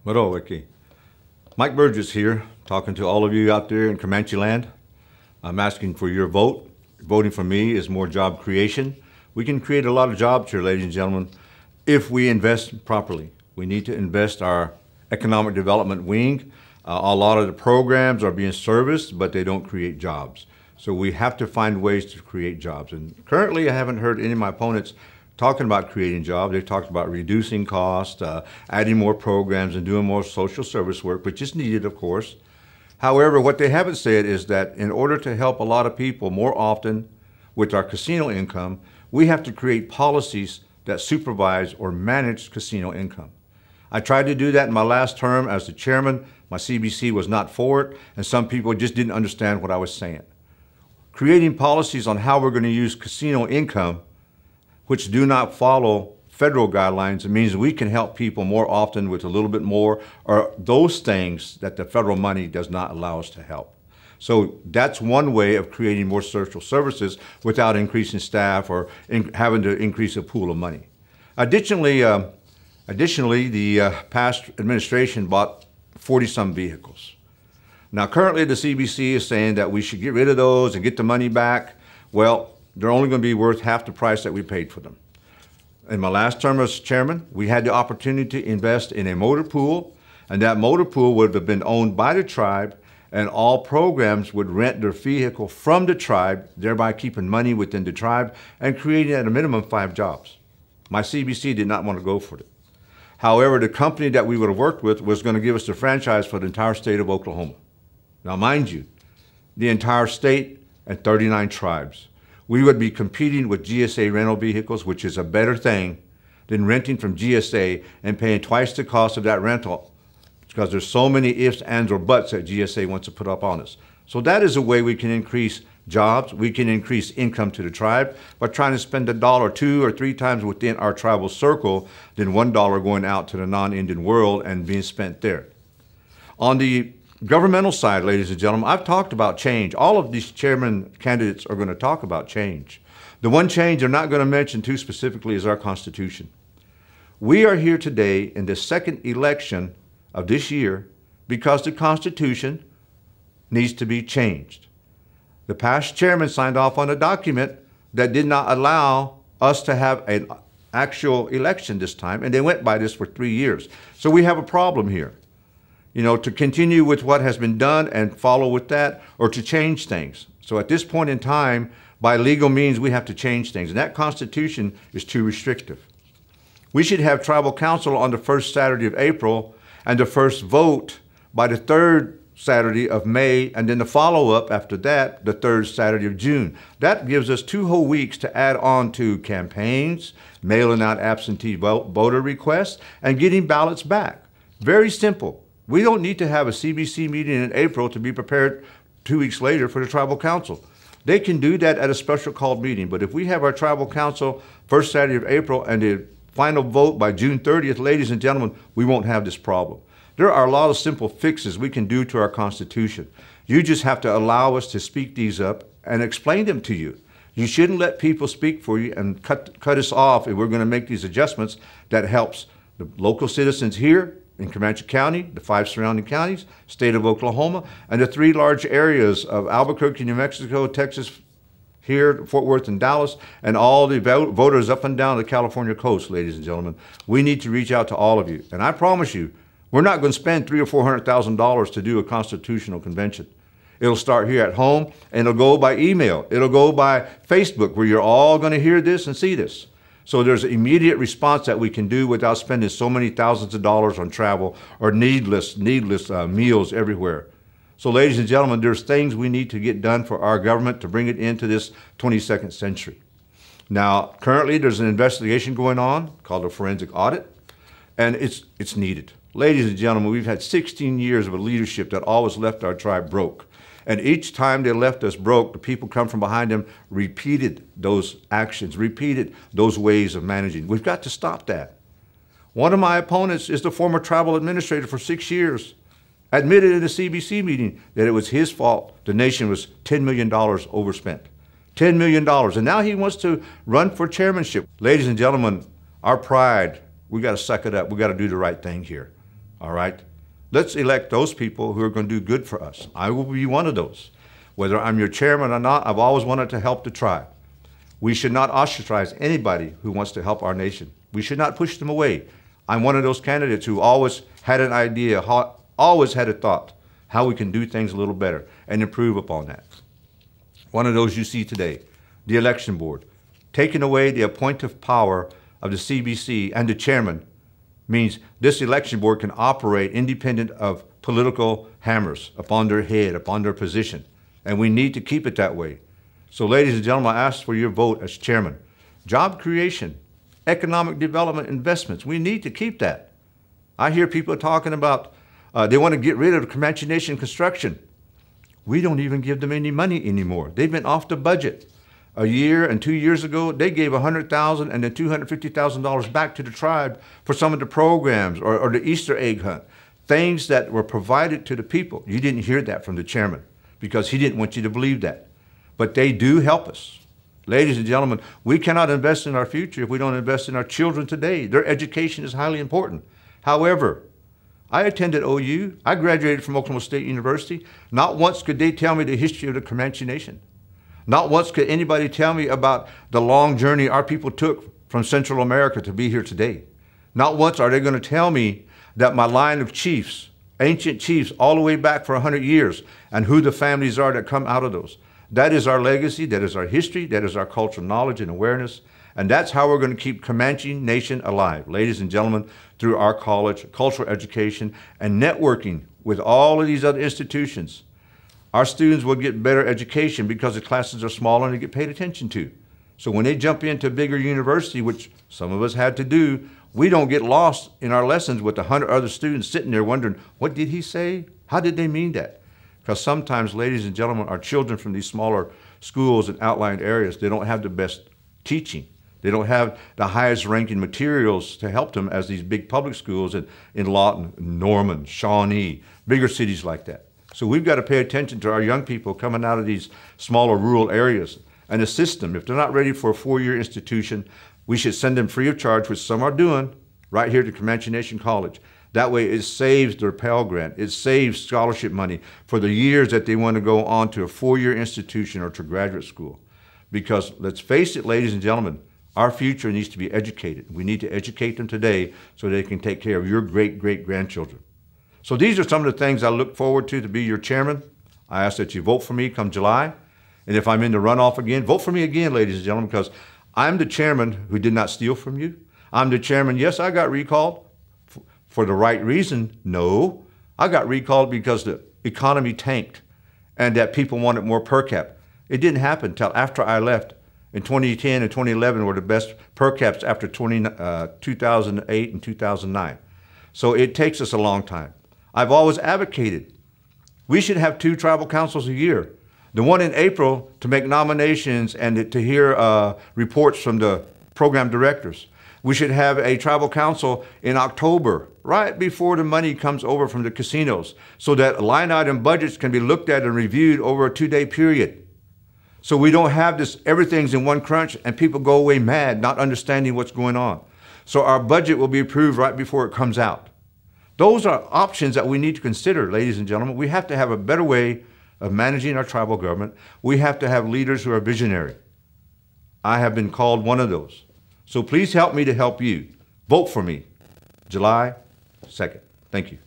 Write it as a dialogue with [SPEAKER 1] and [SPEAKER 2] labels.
[SPEAKER 1] Hello, Vicky. Mike Burgess here, talking to all of you out there in Comanche land. I'm asking for your vote. Voting for me is more job creation. We can create a lot of jobs here, ladies and gentlemen, if we invest properly. We need to invest our economic development wing. A lot of the programs are being serviced, but they don't create jobs. So we have to find ways to create jobs. And currently, I haven't heard any of my opponents talking about creating jobs. They talked about reducing costs, adding more programs, and doing more social service work, which is needed, of course. However, what they haven't said is that in order to help a lot of people more often with our casino income, we have to create policies that supervise or manage casino income. I tried to do that in my last term as the chairman. My CBC was not for it, and some people just didn't understand what I was saying. Creating policies on how we're going to use casino income which do not follow federal guidelines, it means we can help people more often with a little bit more, or those things that the federal money does not allow us to help. So that's one way of creating more social services without increasing staff or having to increase a pool of money. Additionally, the past administration bought 40-some vehicles. Now, currently the CBC is saying that we should get rid of those and get the money back. Well, they're only going to be worth half the price that we paid for them. In my last term as chairman, we had the opportunity to invest in a motor pool, and that motor pool would have been owned by the tribe, and all programs would rent their vehicle from the tribe, thereby keeping money within the tribe and creating at a minimum 5 jobs. My CBC did not want to go for it. However, the company that we would have worked with was going to give us the franchise for the entire state of Oklahoma. Now, mind you, the entire state and 39 tribes. We would be competing with GSA rental vehicles, which is a better thing than renting from GSA and paying twice the cost of that rental because there's so many ifs, ands, or buts that GSA wants to put up on us. So that is a way we can increase jobs. We can increase income to the tribe by trying to spend $1 2 or 3 times within our tribal circle than $1 going out to the non-Indian world and being spent there. On the governmental side, ladies and gentlemen, I've talked about change. All of these chairman candidates are going to talk about change. The one change they're not going to mention too specifically is our Constitution. We are here today in the second election of this year because the Constitution needs to be changed. The past chairman signed off on a document that did not allow us to have an actual election this time, and they went by this for 3 years. So we have a problem here. You know, to continue with what has been done and follow with that, or to change things. So at this point in time, by legal means, we have to change things. And that Constitution is too restrictive. We should have tribal council on the first Saturday of April and the first vote by the third Saturday of May, and then the follow-up after that, the third Saturday of June. That gives us 2 whole weeks to add on to campaigns, mailing out absentee voter requests, and getting ballots back. Very simple. We don't need to have a CBC meeting in April to be prepared 2 weeks later for the tribal council. They can do that at a special called meeting, but if we have our tribal council first Saturday of April and the final vote by June 30th, ladies and gentlemen, we won't have this problem. There are a lot of simple fixes we can do to our Constitution. You just have to allow us to speak these up and explain them to you. You shouldn't let people speak for you and cut us off if we're going to make these adjustments that helps the local citizens here in Comanche County, the 5 surrounding counties, state of Oklahoma, and the 3 large areas of Albuquerque, New Mexico, Texas, here, Fort Worth, and Dallas, and all the voters up and down the California coast, ladies and gentlemen. We need to reach out to all of you. And I promise you, we're not going to spend $300,000 or $400,000 to do a constitutional convention. It'll start here at home, and it'll go by email. It'll go by Facebook, where you're all going to hear this and see this. So there's an immediate response that we can do without spending so many thousands of dollars on travel or needless meals everywhere. So ladies and gentlemen, there's things we need to get done for our government to bring it into this 22nd century. Now, currently there's an investigation going on called a forensic audit, and it's needed. Ladies and gentlemen, we've had 16 years of a leadership that always left our tribe broke. And each time they left us broke, the people come from behind them repeated those actions, repeated those ways of managing. We've got to stop that. One of my opponents is the former tribal administrator for 6 years, admitted in a CBC meeting that it was his fault the nation was $10 million overspent. $10 million, and now he wants to run for chairmanship. Ladies and gentlemen, our pride, we got to suck it up. We got to do the right thing here. all right? Let's elect those people who are going to do good for us. I will be one of those. Whether I'm your chairman or not, I've always wanted to help the tribe. We should not ostracize anybody who wants to help our nation. We should not push them away. I'm one of those candidates who always had an idea, always had a thought, how we can do things a little better and improve upon that. One of those you see today, the election board. Taking away the appointive power of the CBC and the chairman means this election board can operate independent of political hammers upon their head, upon their position. And we need to keep it that way. So ladies and gentlemen, I ask for your vote as chairman. Job creation, economic development investments, we need to keep that. I hear people talking about they want to get rid of Comanche Nation construction. We don't even give them any money anymore. They've been off the budget. A year and 2 years ago, they gave $100,000 and then $250,000 back to the tribe for some of the programs or the Easter egg hunt, things that were provided to the people. You didn't hear that from the chairman because he didn't want you to believe that. But they do help us. Ladies and gentlemen, we cannot invest in our future if we don't invest in our children today. Their education is highly important. However, I attended OU. I graduated from Oklahoma State University. Not once could they tell me the history of the Comanche Nation. Not once could anybody tell me about the long journey our people took from Central America to be here today. Not once are they going to tell me that my line of chiefs, ancient chiefs, all the way back for 100 years, and who the families are that come out of those. That is our legacy, that is our history, that is our cultural knowledge and awareness, and that's how we're going to keep Comanche Nation alive, ladies and gentlemen, through our college, cultural education, and networking with all of these other institutions. Our students will get better education because the classes are smaller and they get paid attention to. So when they jump into a bigger university, which some of us had to do, we don't get lost in our lessons with 100 other students sitting there wondering, what did he say? How did they mean that? Because sometimes, ladies and gentlemen, our children from these smaller schools and outlying areas, they don't have the best teaching. They don't have the highest ranking materials to help them as these big public schools in Lawton, Norman, Shawnee, bigger cities like that. So we've got to pay attention to our young people coming out of these smaller rural areas and assist them. If they're not ready for a 4-year institution, we should send them free of charge, which some are doing, right here to Comanche Nation College. That way it saves their Pell Grant. It saves scholarship money for the years that they want to go on to a 4-year institution or to graduate school. Because let's face it, ladies and gentlemen, our future needs to be educated. We need to educate them today so they can take care of your great-great-grandchildren. So these are some of the things I look forward to be your chairman. I ask that you vote for me come July. And if I'm in the runoff again, vote for me again, ladies and gentlemen, because I'm the chairman who did not steal from you. I'm the chairman, yes, I got recalled. For the right reason? No. I got recalled because the economy tanked and that people wanted more per cap. It didn't happen until after I left. In 2010 and 2011 were the best per caps after 2008 and 2009. So it takes us a long time. I've always advocated we should have 2 tribal councils a year. The one in April to make nominations and to hear reports from the program directors. We should have a tribal council in October, right before the money comes over from the casinos, so that line item budgets can be looked at and reviewed over a 2-day period. So we don't have this, everything's in one crunch and people go away mad, not understanding what's going on. So our budget will be approved right before it comes out. Those are options that we need to consider, ladies and gentlemen. We have to have a better way of managing our tribal government. We have to have leaders who are visionary. I have been called one of those. So please help me to help you. Vote for me, July 2nd. Thank you.